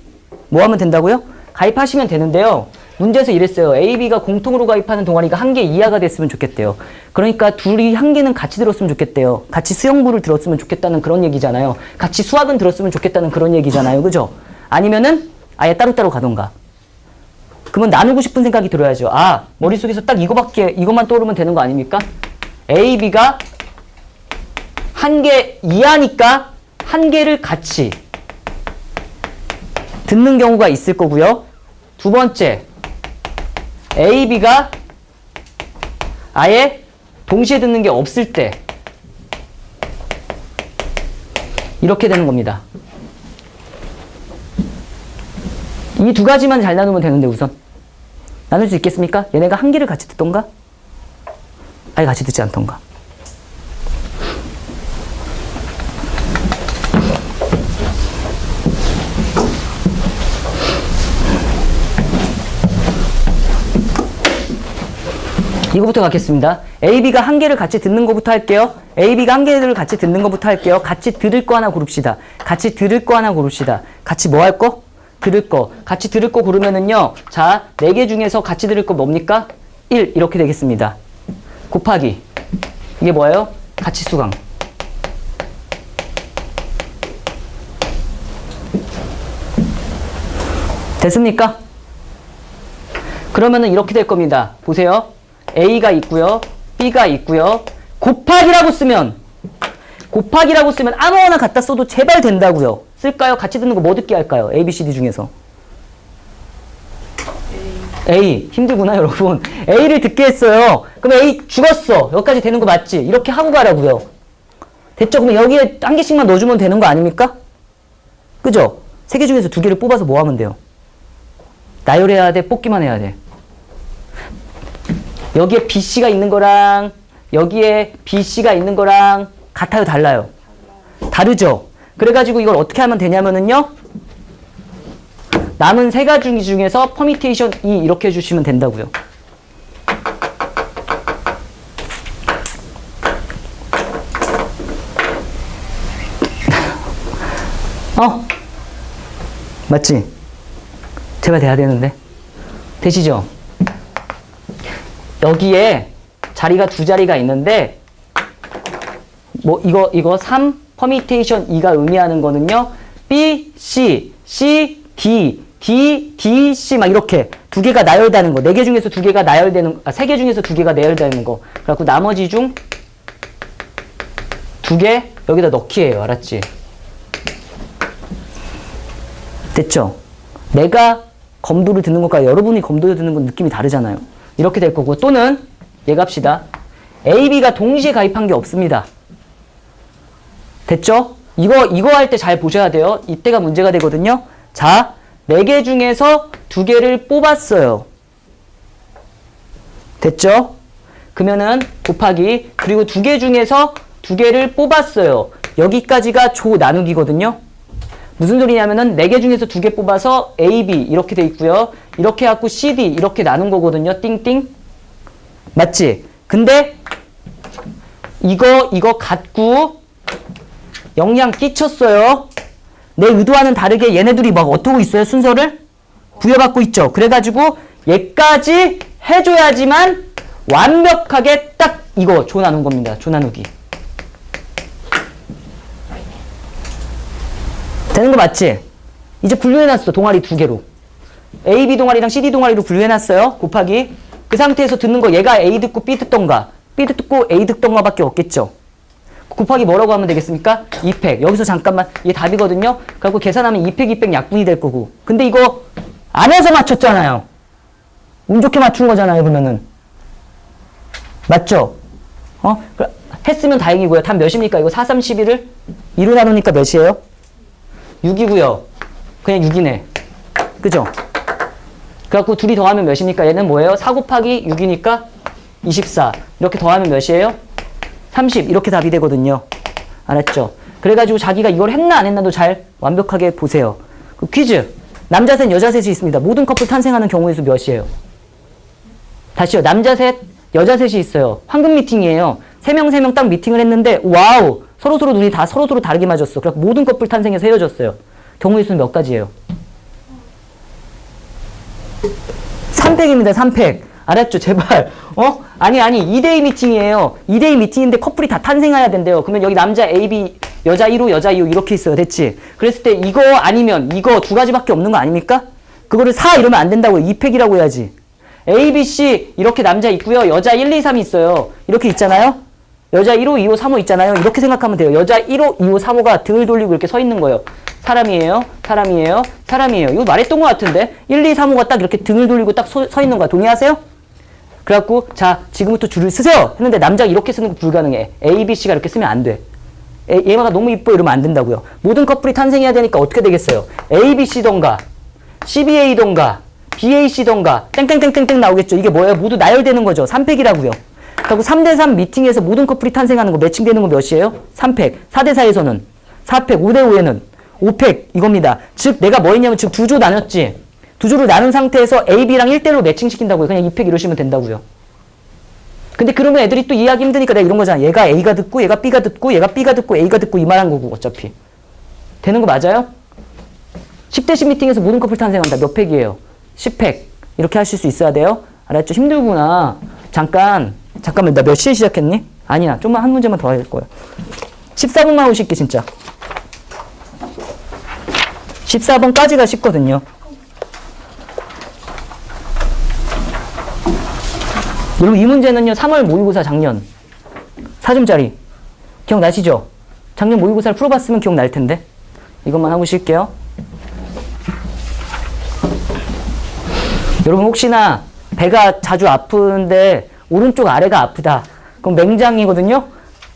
뭐 하면 된다고요? 가입하시면 되는데요. 문제에서 이랬어요. A, B가 공통으로 가입하는 동아리가 1개 이하가 됐으면 좋겠대요. 그러니까 둘이 1개는 같이 들었으면 좋겠대요. 같이 수영부를 들었으면 좋겠다는 그런 얘기잖아요. 같이 수학은 들었으면 좋겠다는 그런 얘기잖아요. 그죠? 아니면은 아예 따로따로 가던가. 그러면 나누고 싶은 생각이 들어야죠. 아, 머릿속에서 딱 이것만 떠오르면 되는 거 아닙니까? A, B가 1개 이하니까 1개를 같이 듣는 경우가 있을 거고요. 두 번째, A, B가 아예 동시에 듣는 게 없을 때 이렇게 되는 겁니다. 이 두 가지만 잘 나누면 되는데 우선 나눌 수 있겠습니까? 얘네가 1개를 같이 듣던가 아예 같이 듣지 않던가. 이거부터 갖겠습니다. A, B가 1개를 같이 듣는 것부터 할게요. A, B가 1개를 같이 듣는 것부터 할게요. 같이 들을 거 하나 고릅시다. 같이 들을 거 하나 고릅시다. 같이 뭐 할 거? 들을 거. 같이 들을 거 고르면은요. 자, 4개 중에서 같이 들을 거 뭡니까? 1 이렇게 되겠습니다. 곱하기. 이게 뭐예요? 같이 수강. 됐습니까? 그러면은 이렇게 될 겁니다. 보세요. A가 있고요. B가 있고요. 곱하기라고 쓰면 아무거나 갖다 써도 제발 된다고요. 쓸까요? 같이 듣는 거 뭐 듣게 할까요? A, B, C, D 중에서. A. 힘들구나 여러분. A를 듣게 했어요. 그럼 A 죽었어. 여기까지 되는 거 맞지? 이렇게 하고 가라고요. 됐죠? 그러면 여기에 1개씩만 넣어주면 되는 거 아닙니까? 그죠? 3개 중에서 2개를 뽑아서 뭐 하면 돼요? 나열해야 돼? 뽑기만 해야 돼? 여기에 BC가 있는 거랑 여기에 BC가 있는 거랑 같아요? 달라요? 다르죠? 그래가지고 이걸 어떻게 하면 되냐면은요. 남은 3가지 중에서 퍼미테이션 2 이렇게 해주시면 된다고요. 맞지? 제발 돼야 되는데. 되시죠? 여기에 자리가 2자리가 있는데 뭐 이거 3 퍼미테이션 2가 의미하는 거는요. B, C, C, D, D, D, C 막 이렇게 2개가 나열되는 거. 4개 중에서 2개가 나열되는 3개 중에서 2개가 나열되는 거. 그래갖고 나머지 중 2개 여기다 넣기예요. 알았지? 됐죠? 내가 검도를 듣는 것과 여러분이 검도를 듣는 건 느낌이 다르잖아요. 이렇게 될 거고 또는 얘 갑시다. A, B가 동시에 가입한 게 없습니다. 됐죠? 이거 할 때 잘 보셔야 돼요. 이때가 문제가 되거든요. 자, 4개 중에서 2개를 뽑았어요. 됐죠? 그러면은 곱하기 그리고 2개 중에서 2개를 뽑았어요. 여기까지가 조 나누기거든요. 무슨 소리냐면은 4개 중에서 2개 뽑아서 A, B 이렇게 돼 있고요. 이렇게 해갖고 C, D 이렇게 나눈 거거든요. 띵띵. 맞지? 근데 이거 갖고 영향 끼쳤어요. 내 의도와는 다르게 얘네들이 막 어떻게 있어요? 순서를 부여받고 있죠. 그래가지고 얘까지 해줘야지만 완벽하게 딱 이거 조 나눈 겁니다. 조 나누기. 되는 거 맞지? 이제 분류해놨어. 동아리 2개로. A, B 동아리랑 C, D 동아리로 분류해놨어요. 곱하기. 그 상태에서 듣는 거 얘가 A 듣고 B 듣던가 B 듣고 A 듣던가 밖에 없겠죠. 곱하기 뭐라고 하면 되겠습니까? 2팩. 여기서 잠깐만 이게 답이거든요. 그래갖고 계산하면 2팩, 2팩 약분이 될 거고. 근데 이거 안에서 맞췄잖아요. 운 좋게 맞춘 거잖아요. 그러면은. 맞죠? 했으면 다행이고요. 답 몇입니까? 이거 4, 3, 11을 2로 나누니까 몇이에요? 6이고요. 그냥 6이네. 그죠? 그래갖고 둘이 더하면 몇입니까? 얘는 뭐예요? 4 곱하기 6이니까 24. 이렇게 더하면 몇이에요? 30. 이렇게 답이 되거든요. 알았죠? 그래가지고 자기가 이걸 했나 안 했나도 잘 완벽하게 보세요. 그 퀴즈. 남자 셋, 여자 셋이 있습니다. 모든 커플 탄생하는 경우의 수 몇이에요? 다시요. 남자 셋, 여자 셋이 있어요. 황금 미팅이에요. 3명 딱 미팅을 했는데 와우! 서로서로 눈이 다 서로서로 다르게 맞았어. 그래서 모든 커플 탄생해서 헤어졌어요. 경우의 수는 몇 가지예요? 3팩입니다. 3팩. 알았죠? 제발. 아니 2대2 미팅이에요. 2대2 미팅인데 커플이 다 탄생해야 된대요. 그러면 여기 남자 A, B, 여자 1호, 여자 2호 이렇게 있어요. 됐지? 그랬을 때 이거 아니면 이거 두 가지밖에 없는 거 아닙니까? 그거를 4 이러면 안 된다고요. 2팩이라고 해야지. A, B, C 이렇게 남자 있고요. 여자 1, 2, 3이 있어요. 이렇게 있잖아요. 여자 1호, 2호, 3호 있잖아요. 이렇게 생각하면 돼요. 여자 1호, 2호, 3호가 등을 돌리고 이렇게 서 있는 거예요. 사람이에요. 사람이에요. 사람이에요. 이거 말했던 것 같은데 1, 2, 3호가 딱 이렇게 등을 돌리고 딱 서 있는 거야. 동의하세요? 그래갖고 자 지금부터 줄을 쓰세요 했는데 남자가 이렇게 쓰는 거 불가능해. A, B, C가 이렇게 쓰면 안 돼. 얘가 너무 이뻐 이러면 안 된다고요. 모든 커플이 탄생해야 되니까 어떻게 되겠어요? A, B, C던가 CBA던가 BAC던가 땡땡땡땡땡 나오겠죠. 이게 뭐예요? 모두 나열되는 거죠. 3팩이라고요. 그리고 3대3 미팅에서 모든 커플이 탄생하는 거 매칭되는 거 몇이에요? 3팩. 4대4에서는 4팩. 5대5에는 5팩 이겁니다. 즉 내가 뭐 했냐면 지금 두 조 나눴지. 두 조를 나눈 상태에서 A, B랑 1대1로 매칭시킨다고요. 그냥 2팩 이러시면 된다고요. 근데 그러면 애들이 또 이해하기 힘드니까 내가 이런 거잖아. 얘가 A가 듣고 얘가 B가 듣고 얘가 B가 듣고 A가 듣고 이 말한 거고 어차피. 되는 거 맞아요? 10대10 미팅에서 모든 커플 탄생한다. 몇 팩이에요? 10팩. 이렇게 하실 수 있어야 돼요. 알았죠? 힘들구나. 잠깐만. 나 몇 시에 시작했니? 아니야. 좀만 한 문제만 더 할 거야. 14번만 하고 쉴게 진짜. 14번까지가 쉽거든요. 여러분 이 문제는요. 3월 모의고사 작년 4점짜리 기억나시죠? 작년 모의고사를 풀어봤으면 기억날 텐데 이것만 하고 쉴게요. 여러분 혹시나 배가 자주 아픈데 오른쪽 아래가 아프다. 그럼 맹장이거든요.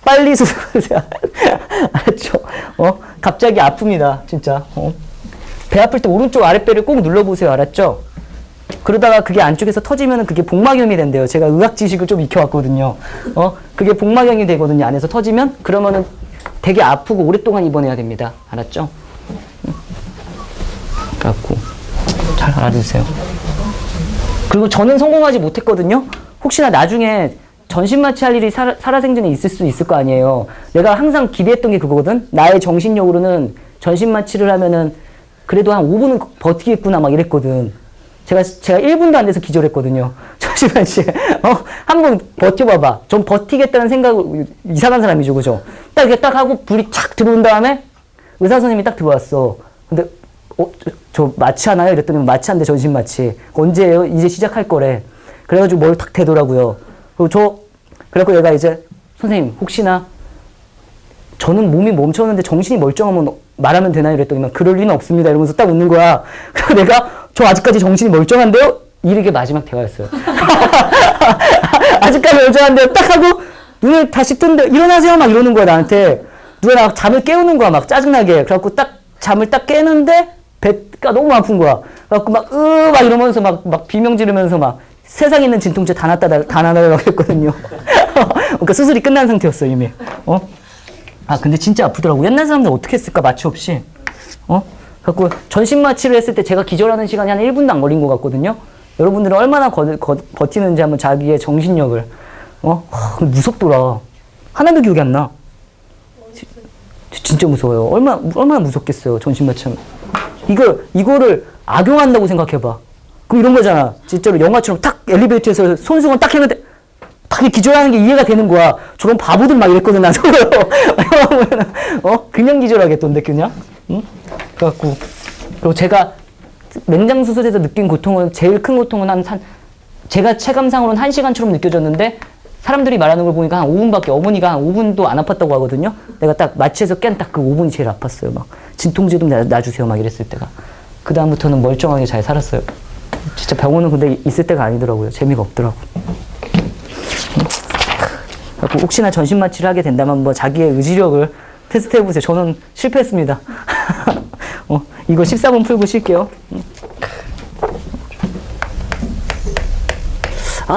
빨리 수술하세요. 알았죠? 갑자기 아픕니다. 진짜. 배 아플 때 오른쪽 아랫배를 꼭 눌러보세요. 알았죠? 그러다가 그게 안쪽에서 터지면 그게 복막염이 된대요. 제가 의학 지식을 좀 익혀왔거든요. 그게 복막염이 되거든요. 안에서 터지면 그러면은 되게 아프고 오랫동안 입원해야 됩니다. 알았죠? 갖고 잘 알아두세요. 그리고 저는 성공하지 못했거든요. 혹시나 나중에 전신마취 할 일이 살아생전에 있을 수 있을 거 아니에요. 내가 항상 기대했던 게 그거거든. 나의 정신력으로는 전신마취를 하면은 그래도 한 5분은 버티겠구나 막 이랬거든. 제가 1분도 안 돼서 기절했거든요. 전신마취. 한번 버텨봐봐. 좀 버티겠다는 생각을 이상한 사람이죠, 그죠? 딱 이렇게 딱 하고 불이 착 들어온 다음에 의사 선생님이 딱 들어왔어. 근데 저 마취하나요? 이랬더니 마취한대 전신마취. 언제예요? 이제 시작할 거래. 그래가지고 뭘 탁 대더라고요. 그래갖고 얘가 이제 선생님 혹시나 저는 몸이 멈췄는데 정신이 멀쩡하면 말하면 되나요? 이랬더니 그럴 리는 없습니다. 이러면서 딱 웃는 거야. 그래서 내가 저 아직까지 정신이 멀쩡한데요? 이게 마지막 대화였어요. 아직까지 멀쩡한데요? 딱 하고 눈을 다시 뜬데 일어나세요 막 이러는 거야 나한테. 누가 나 잠을 깨우는 거야 막 짜증나게. 그래갖고 딱 잠을 딱 깨는데 배가 너무 아픈 거야. 그래갖고 막 이러면서 막 비명 지르면서 막 세상에 있는 진통제 다 나다라고 했거든요. 그러니까 수술이 끝난 상태였어 이미. 근데 진짜 아프더라고. 옛날 사람들 어떻게 했을까 마취 없이. 그래갖고 전신 마취를 했을 때 제가 기절하는 시간이 한 1분도 안 걸린 것 같거든요. 여러분들은 얼마나 버티는지 한번 자기의 정신력을. 무섭더라. 하나도 기억이 안 나. 진짜 무서워요. 얼마나 무섭겠어요 전신 마취하면. 이거를 악용한다고 생각해봐. 그럼 이런 거잖아. 진짜로 영화처럼 딱 엘리베이터에서 손수건 딱 했는데 딱 기절하는 게 이해가 되는 거야. 저런 바보들 막 이랬거든, 나 서로. 그냥 기절하겠던데, 그냥. 응? 그래갖고. 그리고 제가 맹장수술에서 느낀 고통은, 제일 큰 고통은 제가 체감상으로는 1시간처럼 느껴졌는데, 사람들이 말하는 걸 보니까 한 5분밖에, 어머니가 한 5분도 안 아팠다고 하거든요. 내가 딱 마취해서 깬 딱 그 5분이 제일 아팠어요. 막, 진통제 좀 놔주세요. 막 이랬을 때가. 그다음부터는 멀쩡하게 잘 살았어요. 진짜 병원은 근데 있을 때가 아니더라고요. 재미가 없더라고. 혹시나 전신 마취를 하게 된다면 뭐 자기의 의지력을 테스트 해보세요. 저는 실패했습니다. 이거 14번 풀고 쉴게요.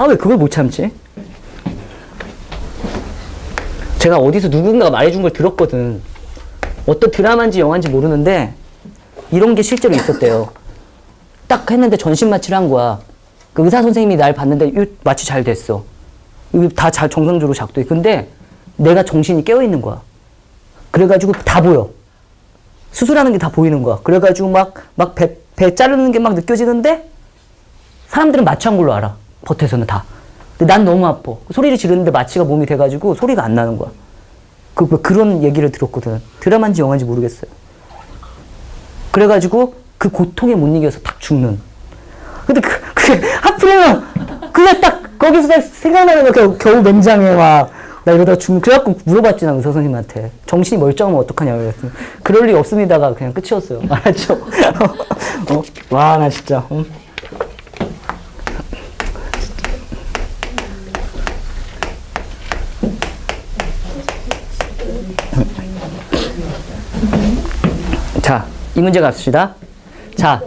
왜 그걸 못 참지? 제가 어디서 누군가가 말해준 걸 들었거든. 어떤 드라마인지 영화인지 모르는데 이런 게 실제로 있었대요. 딱 했는데 전신 마취를 한 거야. 그 의사 선생님이 날 봤는데 이 마취 잘 됐어. 이거 다 잘 정상적으로 작동해. 근데 내가 정신이 깨어 있는 거야. 그래가지고 다 보여. 수술하는 게 다 보이는 거야. 그래가지고 막 배 자르는 게 막 느껴지는데 사람들은 마취한 걸로 알아. 겉에서는 다. 근데 난 너무 아파. 소리를 지르는데 마취가 몸이 돼가지고 소리가 안 나는 거야. 그런 얘기를 들었거든. 드라마인지 영화인지 모르겠어요. 그래가지고 그 고통에 못 이겨서 딱 죽는. 근데 그게 하필이면 그게 딱 거기서 생각나는 거 겨우 맹장에 막 나 이러다 죽는. 그래갖고 물어봤지 나 의사 선생님한테. 정신이 멀쩡하면 어떡하냐고 그랬더니 그럴 리 없습니다가 그냥 끝이었어요. 알았죠? 와 나 진짜. 자, 이 문제 갑시다. 자,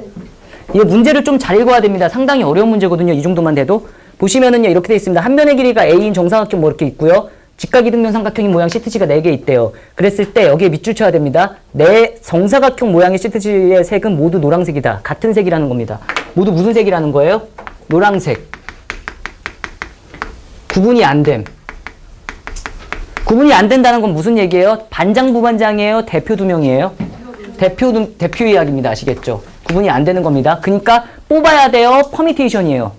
이 문제를 좀 잘 읽어야 됩니다. 상당히 어려운 문제거든요. 이 정도만 돼도. 보시면은요, 이렇게 되어 있습니다. 한 면의 길이가 A인 정사각형 뭐 이렇게 있고요. 직각이등변 삼각형인 모양 시트지가 4개 있대요. 그랬을 때 여기에 밑줄 쳐야 됩니다. 네 정사각형 모양의 시트지의 색은 모두 노란색이다. 같은 색이라는 겁니다. 모두 무슨 색이라는 거예요? 노란색. 구분이 안 됨. 구분이 안 된다는 건 무슨 얘기예요? 반장, 부반장이에요? 대표 2명이에요? 대표 이야기입니다. 아시겠죠? 구분이 안 되는 겁니다. 그러니까 뽑아야 돼요? 퍼미테이션이에요.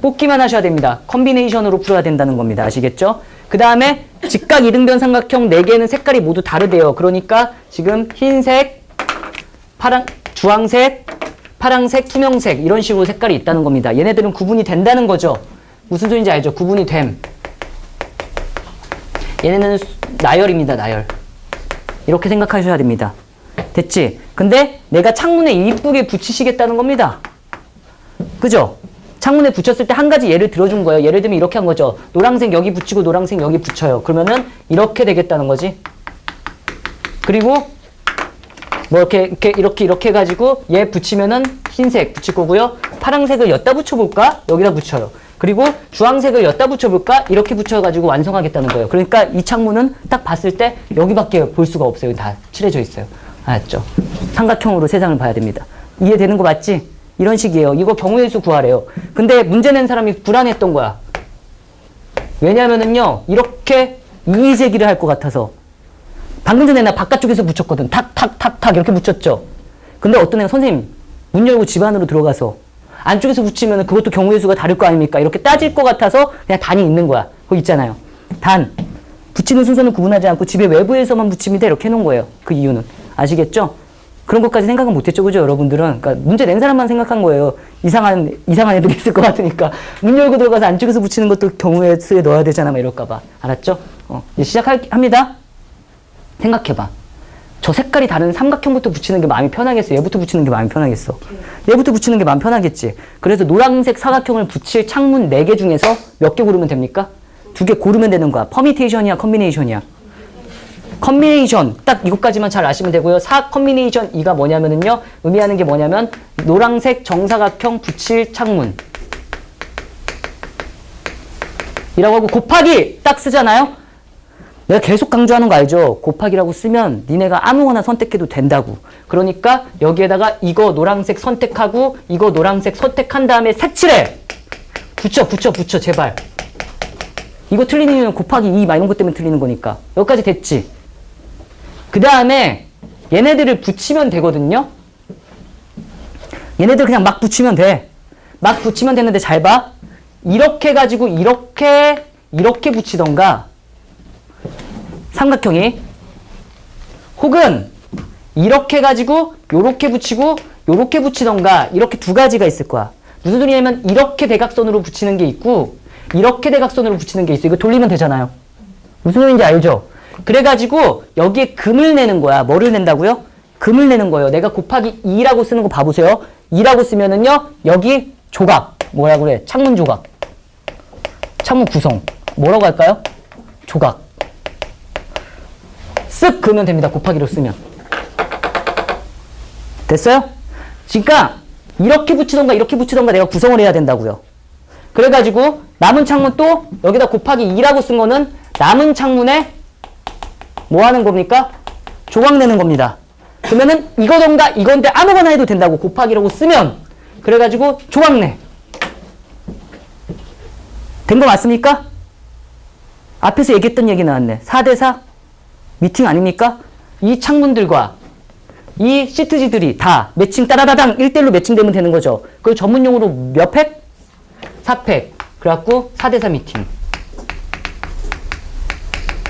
뽑기만 하셔야 됩니다. 컨비네이션으로 풀어야 된다는 겁니다. 아시겠죠? 그 다음에 직각 이등변 삼각형 4개는 색깔이 모두 다르대요. 그러니까 지금 흰색, 주황색, 파랑색, 투명색 이런 식으로 색깔이 있다는 겁니다. 얘네들은 구분이 된다는 거죠. 무슨 소리인지 알죠? 구분이 됨. 얘네는 나열입니다. 나열. 이렇게 생각하셔야 됩니다. 됐지? 근데 내가 창문에 이쁘게 붙이시겠다는 겁니다. 그죠? 창문에 붙였을 때 한 가지 예를 들어준 거예요. 예를 들면 이렇게 한 거죠. 노란색 여기 붙이고 노란색 여기 붙여요. 그러면은 이렇게 되겠다는 거지. 그리고 뭐 이렇게 해가지고 얘 붙이면은 흰색 붙일 거고요. 파란색을 엿다 붙여볼까? 여기다 붙여요. 그리고 주황색을 엿다 붙여볼까? 이렇게 붙여가지고 완성하겠다는 거예요. 그러니까 이 창문은 딱 봤을 때 여기밖에 볼 수가 없어요. 다 칠해져 있어요. 알았죠? 삼각형으로 세상을 봐야 됩니다. 이해되는 거 맞지? 이런 식이에요. 이거 경우의 수 구하래요. 근데 문제 낸 사람이 불안했던 거야. 왜냐면은요, 이렇게 이의제기를 할 것 같아서. 방금 전에 나 바깥쪽에서 붙였거든. 탁 이렇게 붙였죠. 근데 어떤 애가 선생님, 문 열고 집 안으로 들어가서 안쪽에서 붙이면 그것도 경우의 수가 다를 거 아닙니까? 이렇게 따질 것 같아서 그냥 단이 있는 거야. 거기 있잖아요. 단. 붙이는 순서는 구분하지 않고 집의 외부에서만 붙입니다. 이렇게 해놓은 거예요. 그 이유는. 아시겠죠? 그런 것까지 생각은 못했죠, 그죠, 여러분들은? 그러니까 문제 낸 사람만 생각한 거예요. 이상한 애들이 있을 것 같으니까. 문 열고 들어가서 안쪽에서 붙이는 것도 경우의 수에 넣어야 되잖아, 막 이럴까봐. 알았죠? 이제 시작합니다. 생각해봐. 저 색깔이 다른 삼각형부터 붙이는 게 마음이 편하겠어? 얘부터 붙이는 게 마음이 편하겠어? 얘부터 붙이는 게 마음 편하겠지? 그래서 노란색 사각형을 붙일 창문 4개 중에서 몇 개 고르면 됩니까? 2개 고르면 되는 거야. 퍼미테이션이야, 컨비네이션이야? 컨비네이션, 딱 이것까지만 잘 아시면 되고요. 컨비네이션 2가 뭐냐면은요, 의미하는 게 뭐냐면, 노란색 정사각형 붙일 창문. 이라고 하고, 곱하기! 딱 쓰잖아요? 내가 계속 강조하는 거 알죠? 곱하기라고 쓰면 니네가 아무거나 선택해도 된다고. 그러니까 여기에다가 이거 노란색 선택하고, 이거 노란색 선택한 다음에 색칠해! 붙여, 제발. 이거 틀리는 이유는 곱하기 2 막 이런 것 때문에 틀리는 거니까. 여기까지 됐지? 그 다음에 얘네들을 붙이면 되거든요. 얘네들 그냥 막 붙이면 돼. 막 붙이면 되는데 잘 봐. 이렇게 해가지고 이렇게 붙이던가 삼각형이, 혹은 이렇게 해가지고 요렇게 붙이고 요렇게 붙이던가, 이렇게 2가지가 있을 거야. 무슨 소리냐면 이렇게 대각선으로 붙이는 게 있고 이렇게 대각선으로 붙이는 게 있어. 이거 돌리면 되잖아요. 무슨 소리인지 알죠? 그래가지고 여기에 금을 내는 거야. 뭐를 낸다고요? 금을 내는 거예요. 내가 곱하기 2라고 쓰는 거 봐보세요. 2라고 쓰면은요, 여기 조각. 뭐라고 그래? 창문 조각. 창문 구성. 뭐라고 할까요? 조각. 쓱 그으면 됩니다. 곱하기로 쓰면. 됐어요? 그러니까 이렇게 붙이던가 이렇게 붙이던가 내가 구성을 해야 된다고요. 그래가지고 남은 창문 또 여기다 곱하기 2라고 쓴 거는 남은 창문에 뭐 하는 겁니까? 조각 내는 겁니다. 그러면은 이거던가 이건데 아무거나 해도 된다고 곱하기라고 쓰면 그래가지고 조각내. 된 거 맞습니까? 앞에서 얘기했던 얘기 나왔네. 4대4 미팅 아닙니까? 이 창문들과 이 시트지들이 다 매칭 따라다당 1대1로 매칭되면 되는 거죠. 그리고 전문용어로 몇 팩? 4팩. 그래갖고 4대4 미팅.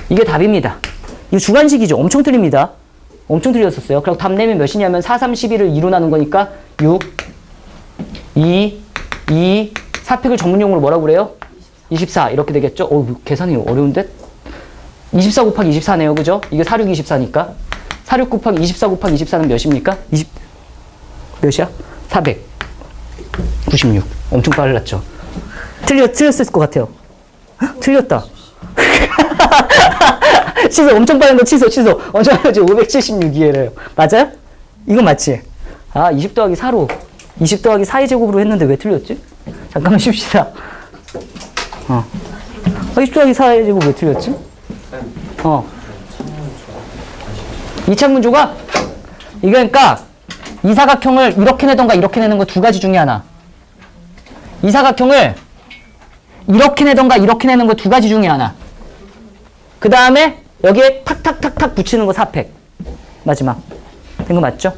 이게 답입니다. 이거 주관식이죠. 엄청 틀립니다. 엄청 틀렸었어요. 그리고 답 내면 몇이냐면 4, 3, 11을 2로 나눈 거니까 6, 2, 4팩을 전문용어로 뭐라고 그래요? 24 이렇게 되겠죠? 계산이 어려운데? 24 곱하기 24네요. 그죠? 이게 4, 6, 24니까 4, 6 곱하기 24 곱하기 24는 몇입니까? 몇이야? 496. 엄청 빨랐죠? 틀렸을 것 같아요. 틀렸다. 취소. 엄청 빠른 거 취소. 엄청 빠른 거 576이에요. 맞아요? 이건 맞지? 20 더하기 4로 20 더하기 4의 제곱으로 했는데 왜 틀렸지? 잠깐만 쉽시다. 20 더하기 4의 제곱 왜 틀렸지? 이창문 조각? 이게 그러니까 이 사각형을 이렇게 내던가 이렇게 내는 거 두 가지 중에 하나. 이 사각형을 이렇게 내던가 이렇게 내는 거 두 가지 중에 하나. 그 다음에 여기에 탁탁탁탁 붙이는 거 4팩. 마지막. 된 거 맞죠?